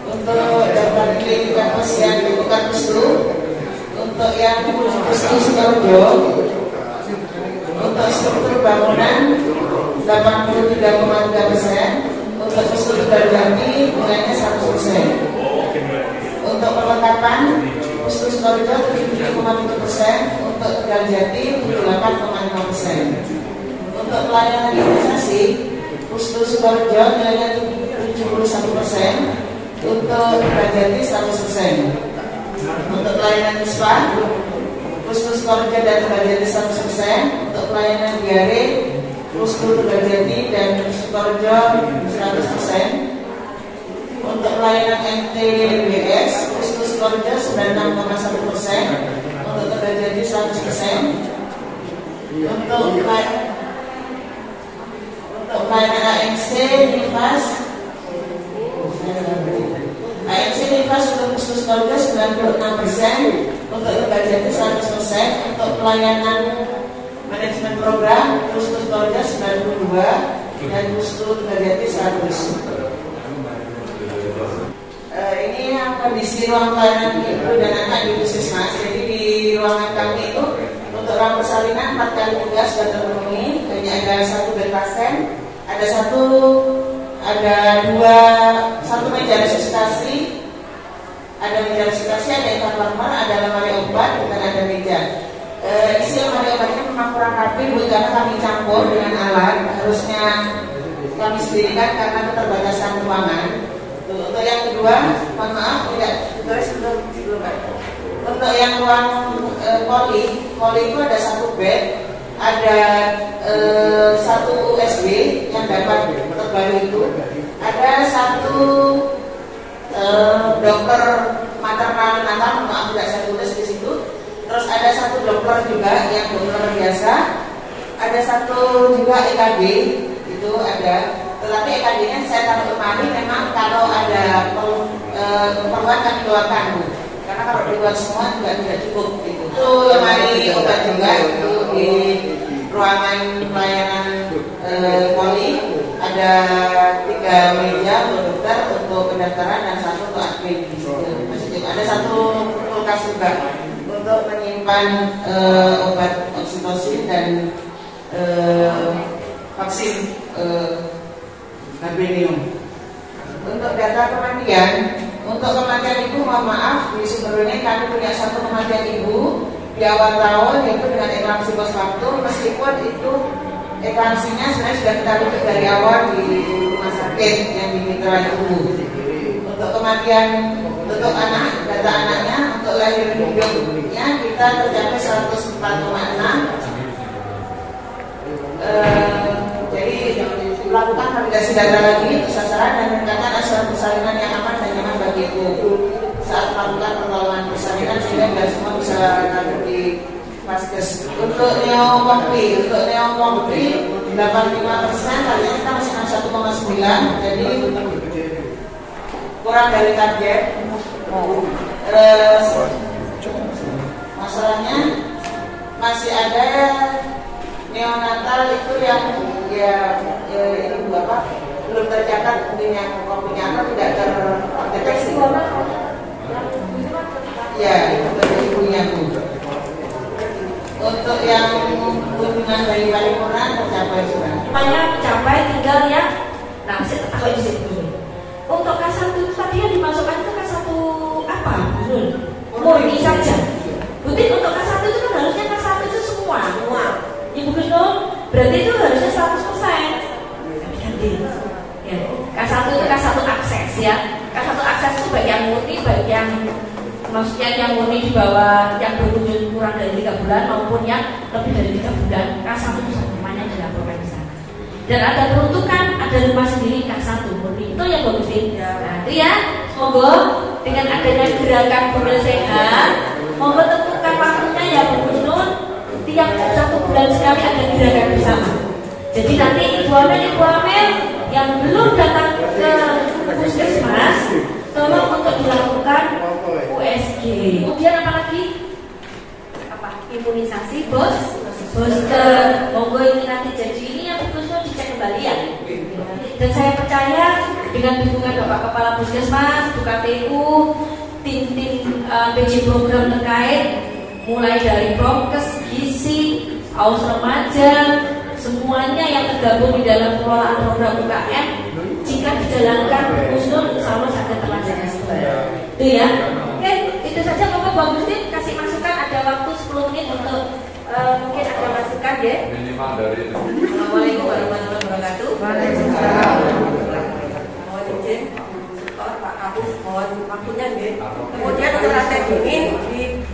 Untuk daftar pendidikan posyandu di tingkat Pustu, untuk yang Pustu Sidoarjo, untuk struktur bangunan 83,3%, untuk Pustu Tegaljati nilainya 100%. Untuk perlengkapan Pustu Sidoarjo 77,7%, untuk Tegaljati 78,5%. Untuk pelayanan imunisasi Pustu Sidoarjo nilainya 71%, untuk Tegaljati 100%. Untuk pelayanan ISPA Pustu Sidoarjo dan Tegaljati 100%, untuk pelayanan diare Pustu Tegaljati dan Sidoarjo 100%. Untuk pelayanan NTBS Pustu Sidoarjo 96,1%, untuk Tegaljati 100%. Untuk pelayanan ANC Nifas untuk Pustu Sidoarjo 96%, untuk Tegaljati 100%. Untuk pelayanan manajemen program Pustu Sidoarjo 92% dan Pustu Tegaljati 100%. Ini tentang kondisi ruang pelayanan ibu dan anak di Puskesmas. Jadi di ruangan kami itu untuk ruang persalinan 4 kali tugas sudah terpenuhi. Hanya ada 1 bed pasien, ada satu meja resusitasi, ada kamar, ada lemari obat, dan ada meja. Isi lemari obatnya memang kurang rapi Bu, karena kami campur dengan alat. Harusnya kami sendirikan karena keterbatasan ruangan. Untuk yang kedua, mohon maaf, untuk yang ruang poli itu ada 1 bed, ada 1 USB yang dapat terbaru itu, ada 1 dokter maternal neonatal, maaf tidak saya tulis di situ. Terus ada 1 dokter juga yang dokter biasa, ada 1 juga EKG itu ada. Tetapi EKG-nya saya taruh lemari, memang kalau ada keperluan kami keluarkan Bu. Karena kalau di luar semua juga tidak cukup gitu. Itu lemari obat juga itu di ruangan pelayanan poli, ada 3 meja untuk dokter untuk pendaftaran dan 1 untuk admin di situ. Ada 1 kulkas juga untuk menyimpan obat oksitosin dan vaksin Harbinium. Untuk data kematian, untuk kematian ibu, mohon maaf, di sumber ini kami punya 1 kematian ibu di awal tahun, yaitu dengan eklamsi pos waktu. Meskipun itu eklamsinya sebenarnya sudah kita rujuk dari awal di rumah sakit yang di Mitra Ibu. Untuk kematian, untuk anak, data anaknya, untuk lahir hidupnya kita tercapai 104,6. Jadi melakukan validasi data lagi untuk sasaran dan meningkatkan asuransi persalinan yang aman dan nyaman bagi ibu saat melakukan pertolongan persalinan, sehingga tidak semua bisa naik di Paskes. Untuk neomorfi 85%, tadinya kita masih 61,9, jadi kurang dari target. Masalahnya masih ada neonatal itu yang ini Bapak belum tercatat, mungkin yang kompunya tidak terdeteksi. Ya, itu dari ibunya Bu. Untuk yang kunjungan dari paripurna tercapai sudah. Semuanya tercapai, tinggal yang saya takut di sini. Untuk K1 itu tadi yang dimasukkan itu K1 apa? Murni saja. Butik untuk K1 itu kan harusnya K1 itu semua. Ibu Gusnul, berarti itu harusnya 100%. Ya. K1 itu K1 akses ya. K1 akses itu baik yang murni, baik yang maksudnya yang murni di bawah, yang berkunjung kurang dari 3 bulan maupun yang lebih dari 3 bulan. K1 itu semuanya dilaporkan di sana. Dan ada peruntukan, ada rumah sendiri K1 murni. Itu yang bagusin. Nah, itu ya. Semoga dengan adanya gerakan Bumil Sehat, moga tentukan waktunya ya Bu Gusnul. Tiap 1 bulan sekali ada gerakan bersama. Jadi nanti ibu hamil yang belum datang ke Puskesmas, tolong untuk dilakukan USG. Kemudian apa lagi? Imunisasi booster. Monggo ini nanti jadi ini yang khususnya dicek kembali ya. Dan saya percaya dengan dukungan Bapak Kepala Puskesmas, BKTU, tim-tim PJ program terkait, mulai dari prokes, gizi, aus remaja, semuanya yang tergabung di dalam pengelolaan program UKM, jika dijalankan Gusnul, insya Allah sangat terlaksana. Itu ya. Oke, itu saja. Bapak Bang Gustin kasih masukan, ada waktu 10 menit untuk mungkin ada masukan ya. Minimal dari itu. Assalamualaikum warahmatullahi wabarakatuh. Waalaikumsalam. Mohon izin, Pak Kapus, mohon waktunya nih. Kemudian untuk rasa dingin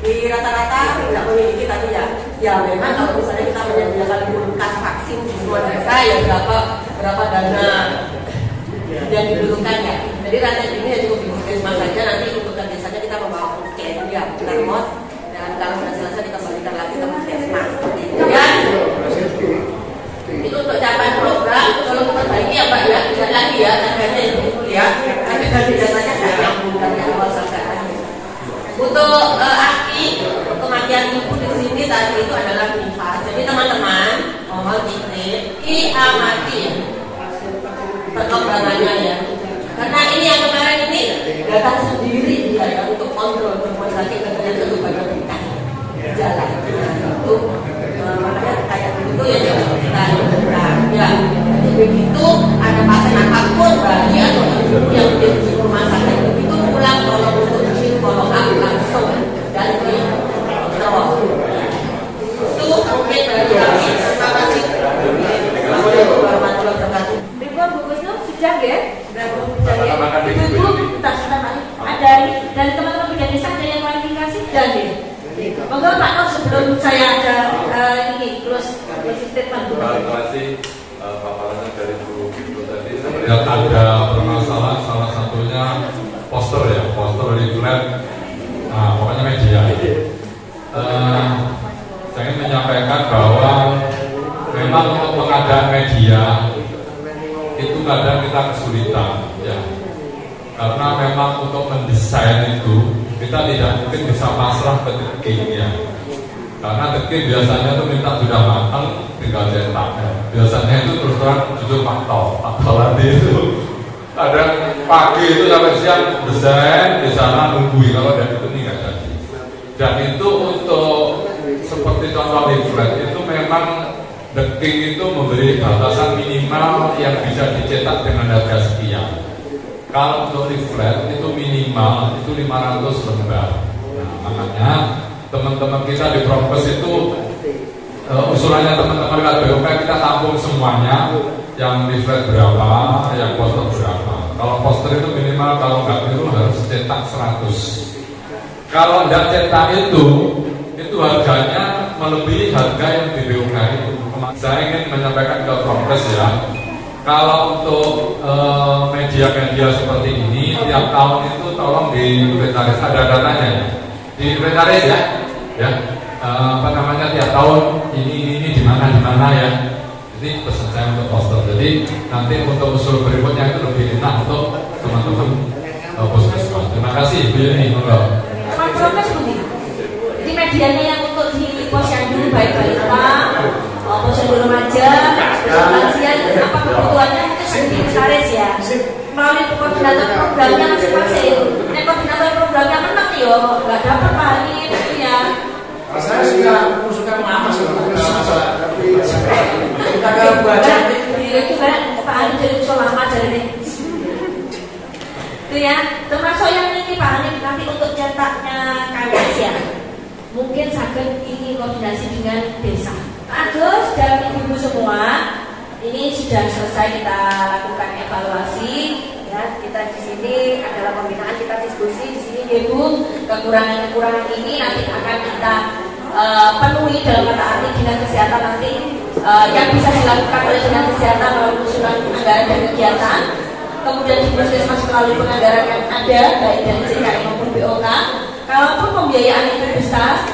di rata-rata tidak memiliki tadi ya. Ya memang kalau misalnya kita menyediakan kulkas vaksin di semua desa ya berapa dana yang dibutuhkan ya. Jadi rasa dingin ya cukup di Puskesmas saja. Nanti untuk desanya kita membawa ke ya termos, dan kalau sudah selesai dikembalikan lagi ke Puskesmas. Kemudian itu untuk capaian program kalau memperbaiki ya Pak ya, tidak lagi ya harganya itu ya, harga biasanya tidak nyambung dari awal sampai akhir. Untuk aki kematian ibu di sini tadi itu adalah nifas. Jadi teman-teman mohon diamati perkembangannya ya, karena ini yang kemarin ini datang sendiri dia ya, untuk kontrol ke rumah sakit katanya itu banyak jalan itu makanya kayak begitu ya jangan kita ya begitu ada pasien apapun bayi atau ibu yang di rumah sakit begitu pulang tolong untuk follow up langsung dan kontrol itu mungkin dari kami. Terima kasih. Assalamualaikum warahmatullahi wabarakatuh. Ribuan bungkusnya sudah ya? Ibu, ada dari teman-teman bidan desa ada yang klarifikasi dan ya. Monggo Pak Nur sebelum saya ada ini close statement. Terima kasih paparan dari Bu Ibu tadi. Saya melihat ada permasalahan salah satunya poster ya, poster leaflet. Nah, pokoknya media. Saya ingin menyampaikan bahwa memang untuk pengadaan media itu kadang kita kesulitan ya, karena memang untuk mendesain itu kita tidak mungkin bisa pasrah ke deking ya, karena deking biasanya itu minta sudah matang tinggal cetak ya. Biasanya itu terus terang jujur faktor nanti itu kadang pagi itu sampai siang desain di sana nungguin, kalau dari itu nggak jadi. Dan itu untuk seperti contoh leaflet itu memang deking itu memberi batasan minimal yang bisa dicetak dengan harga sekian. Kalau untuk leaflet itu minimal itu 500 lembar. Nah, makanya teman-teman kita di Prokes itu usulannya teman-teman lewat BOK kita tampung semuanya, yang leaflet berapa, yang poster berapa. Kalau poster itu minimal, kalau nggak itu harus cetak 100. Kalau nggak cetak itu harganya melebihi harga yang di BOK itu. Saya ingin menyampaikan ke Prokes ya, kalau untuk media-media seperti ini tiap tahun itu tolong diinventaris, ada datanya ya, diinventaris ya, tiap tahun ini di mana ya. Ini pesan saya untuk poster. Jadi nanti untuk usul berikutnya itu lebih enak untuk teman-teman puskesmas. Terima kasih Bu Yuni. Teman Prokes begini. Jadi medianya yang untuk di posyandu baik balita, posyandu remaja, lansia, apa kebutuhannya itu sudah diinventaris ya. Melalui koordinator programnya masing-masing. Koordinator programnya menang yo, nggak dapat Pak Hani itu ya. Saya sudah mengusulkan lama masalah, tapi kita kalau baca itu kan Pak Hani jadi usul lama jadi itu ya. Termasuk yang ini Pak Hani nanti untuk cetaknya KWS ya. Mungkin sakit ini koordinasi dengan desa. Agus dan ibu semua, ini sudah selesai kita lakukan evaluasi. Ya, kita di sini adalah pembinaan, kita diskusi di sini ibu kekurangan-kekurangan ini nanti akan kita penuhi dalam kata arti dinas kesehatan nanti yang bisa dilakukan oleh dinas kesehatan melalui usulan anggaran dan kegiatan. Kemudian di puskesmas melalui penganggaran yang ada baik dari JKI maupun BOK. Kalaupun pembiayaan itu besar,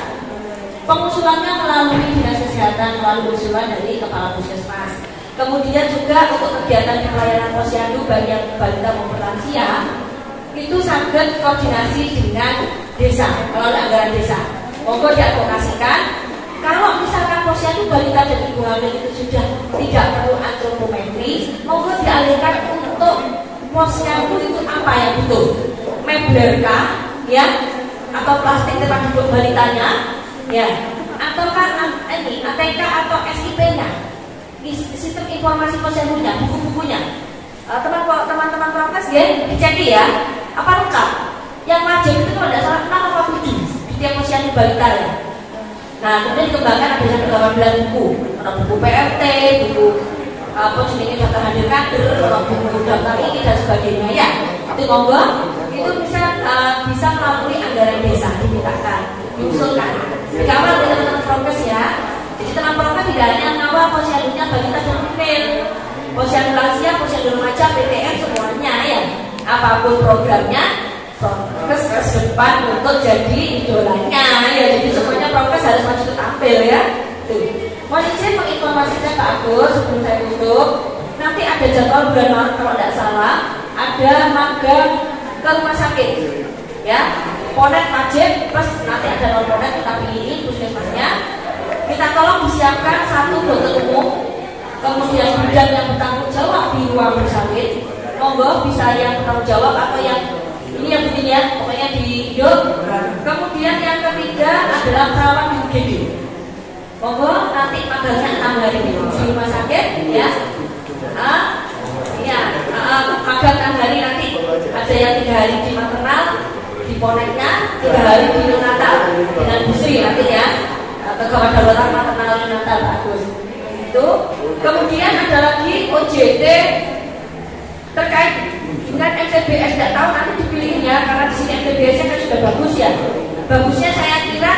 pengusulannya melalui dinas kesehatan melalui usulan dari kepala puskesmas. Kemudian juga untuk kegiatan pelayanan posyandu baik yang balita maupun lansia itu sangat koordinasi dengan desa melalui anggaran desa. Monggo diadvokasikan. Kalau misalkan posyandu balita dan ibu hamil itu sudah tidak perlu antropometri, monggo dialihkan untuk posyandu itu apa yang butuh? Membler ya? Atau plastik tempat duduk balitanya, ya, atau kan ini ATK atau SIP-nya, sistem informasi posyandunya, buku-bukunya. Teman-teman Prokes ya, dicek ya, apa lengkap? Yang wajib itu kalau tidak salah 6 atau 7 di tiap posyandu balita ya. Nah, kemudian dikembangkan ada yang 18 buku, ada buku PRT, buku apa jenisnya daftar hadir kader, buku daftar ini dan sebagainya ya. Itu monggo. Itu bisa melalui anggaran desa dimintakan, diusulkan. Dikawal oleh teman-teman Prokes ya. Jadi teman Prokes tidak hanya mengawal posyandunya balita dan hamil, posyandu lansia, posyandu remaja, PTN semuanya ya. Apapun programnya, Prokes ke depan untuk jadi idolanya ya. Jadi semuanya Prokes harus maju tampil ya. Tuh. Mohon izin menginformasikan Pak Agus sebelum saya tutup. Nanti ada jadwal bulan Maret kalau tidak salah, ada magang ke rumah sakit ya, ponet wajib plus nanti ada non ponet kita pilihin puskesmasnya. Kita tolong disiapkan 1 dokter umum, kemudian bidan yang bertanggung jawab di ruang bersalin, monggo bisa yang bertanggung jawab atau yang Ini yang penting ya, pokoknya di hidup. Kemudian yang ketiga adalah perawat di UGD. Monggo nanti magalnya 6 hari di rumah sakit ya. Magang 6 hari nanti. Ada yang 3 hari di maternal, di poneknya, 3 hari di neonatal dengan busri nanti ya. Kegawat darurat maternal neonatal bagus. Itu. Kemudian ada lagi OJT terkait dengan MTBS. Tidak tahu nanti dipilihin ya, karena di sini MTBS-nya kan sudah bagus ya. Bagusnya saya kira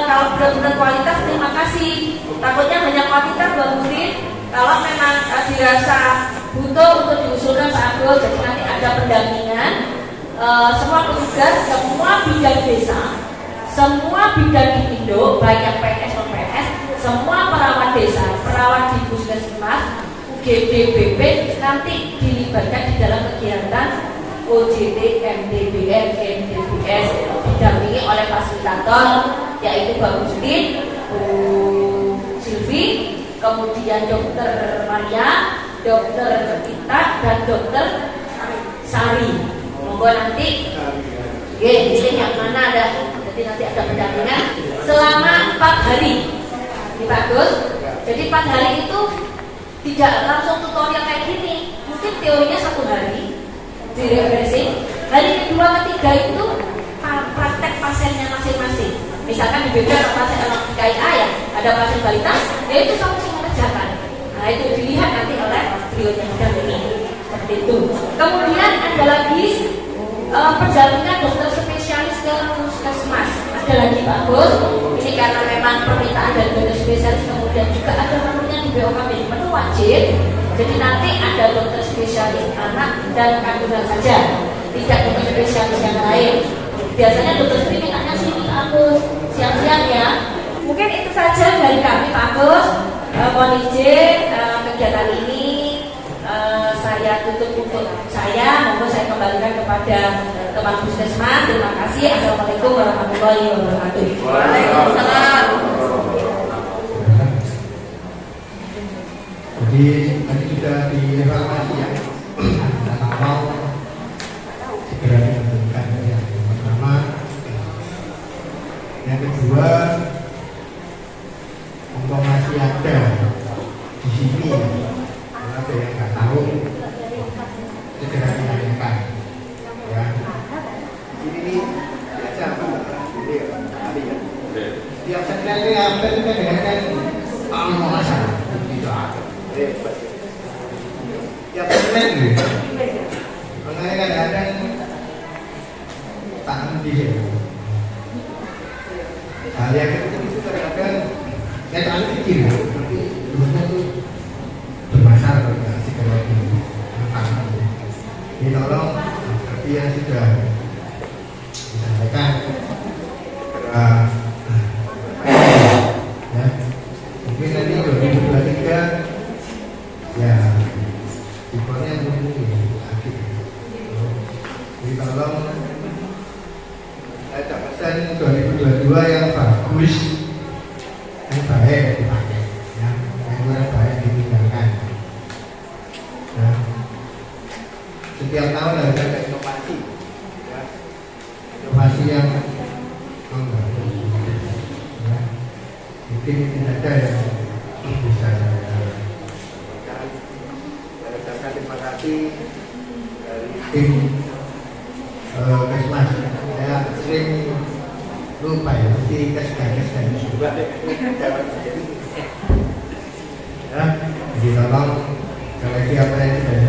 kalau benar-benar kualitas terima kasih. Takutnya hanya kualitas bagusin. Kalau memang dirasa butuh untuk diusulkan Pak Agus, jadi nanti ada pendampingan. Semua petugas, semua bidang desa, semua bidang di Indo, baik yang PNS non PNS, semua perawat desa, perawat di puskesmas, UGD, BP nanti dilibatkan di dalam kegiatan OJT, MTBS, MTBS, didampingi oleh fasilitator yaitu Mbak Gustin, Bu Silvi, kemudian Dokter Maria, Dokter Ita, dan Dokter Sari. Monggo nanti pilih yang mana ada. Jadi nanti ada pendampingan selama 4 hari. Ini bagus. Jadi 4 hari itu tidak langsung tutorial kayak gini. Mungkin teorinya 1 hari di refreshing. Hari kedua, ketiga itu praktek pasiennya masing-masing. Misalkan di BB ada pasien anak KIA ya, ada pasien balita, ya itu sama-sama mengerjakan. Nah itu dilihat nanti oleh beliau yang mendampingi. Seperti itu. Kemudian ada lagi pendampingan dokter spesialis ke puskesmas. Ada lagi bagus. Ini karena memang permintaan dari dokter spesialis, kemudian juga ada menunya di BOKB, menu wajib. Jadi nanti ada dokter spesialis anak dan kandungan saja, tidak dokter spesialis yang lain. Biasanya dokter spesialis mintanya sini Pak Agus, siang-siang ya. Mungkin itu saja dari kami Pak Agus. Mohon izin kegiatan ini saya tutup untuk saya. Monggo saya kembalikan kepada teman puskesmas. Terima kasih. Assalamualaikum warahmatullahi wabarakatuh. Waalaikumsalam. Jadi tadi sudah dievaluasi ya. Dan mau segera ditentukan yang pertama. Yang kedua, mumpung masih ada di sini ada yang nggak tahu, segera ditanyakan ya. Ini biasa ini ya tadi ya. Tiap segmen ini apa itu kan dengarkan masalah tidak ada. Tiap segmen ini makanya kadang-kadang tangan di sini. Hal yang itu kadang-kadang saya terlalu kecil, tapi dulunya itu bermasalah pada psikologi tangan. Ini tolong seperti yang sudah disampaikan ya, mungkin nanti 2023 ya tipe-nya mungkin aktif. Jadi tolong ada pesan 2022 yang bagus, yang baik dipakai, ya, yang kurang baik ditinggalkan. Ya. Setiap tahun harus ada inovasi, ya. Inovasi yang membantu. Ya. Mungkin tidak ada yang bisa saya ucapkan terima kasih dari tim Kesmas. Saya sering lupa ya, mesti keskan juga ya. Jadi tolong kalau apa yang sudah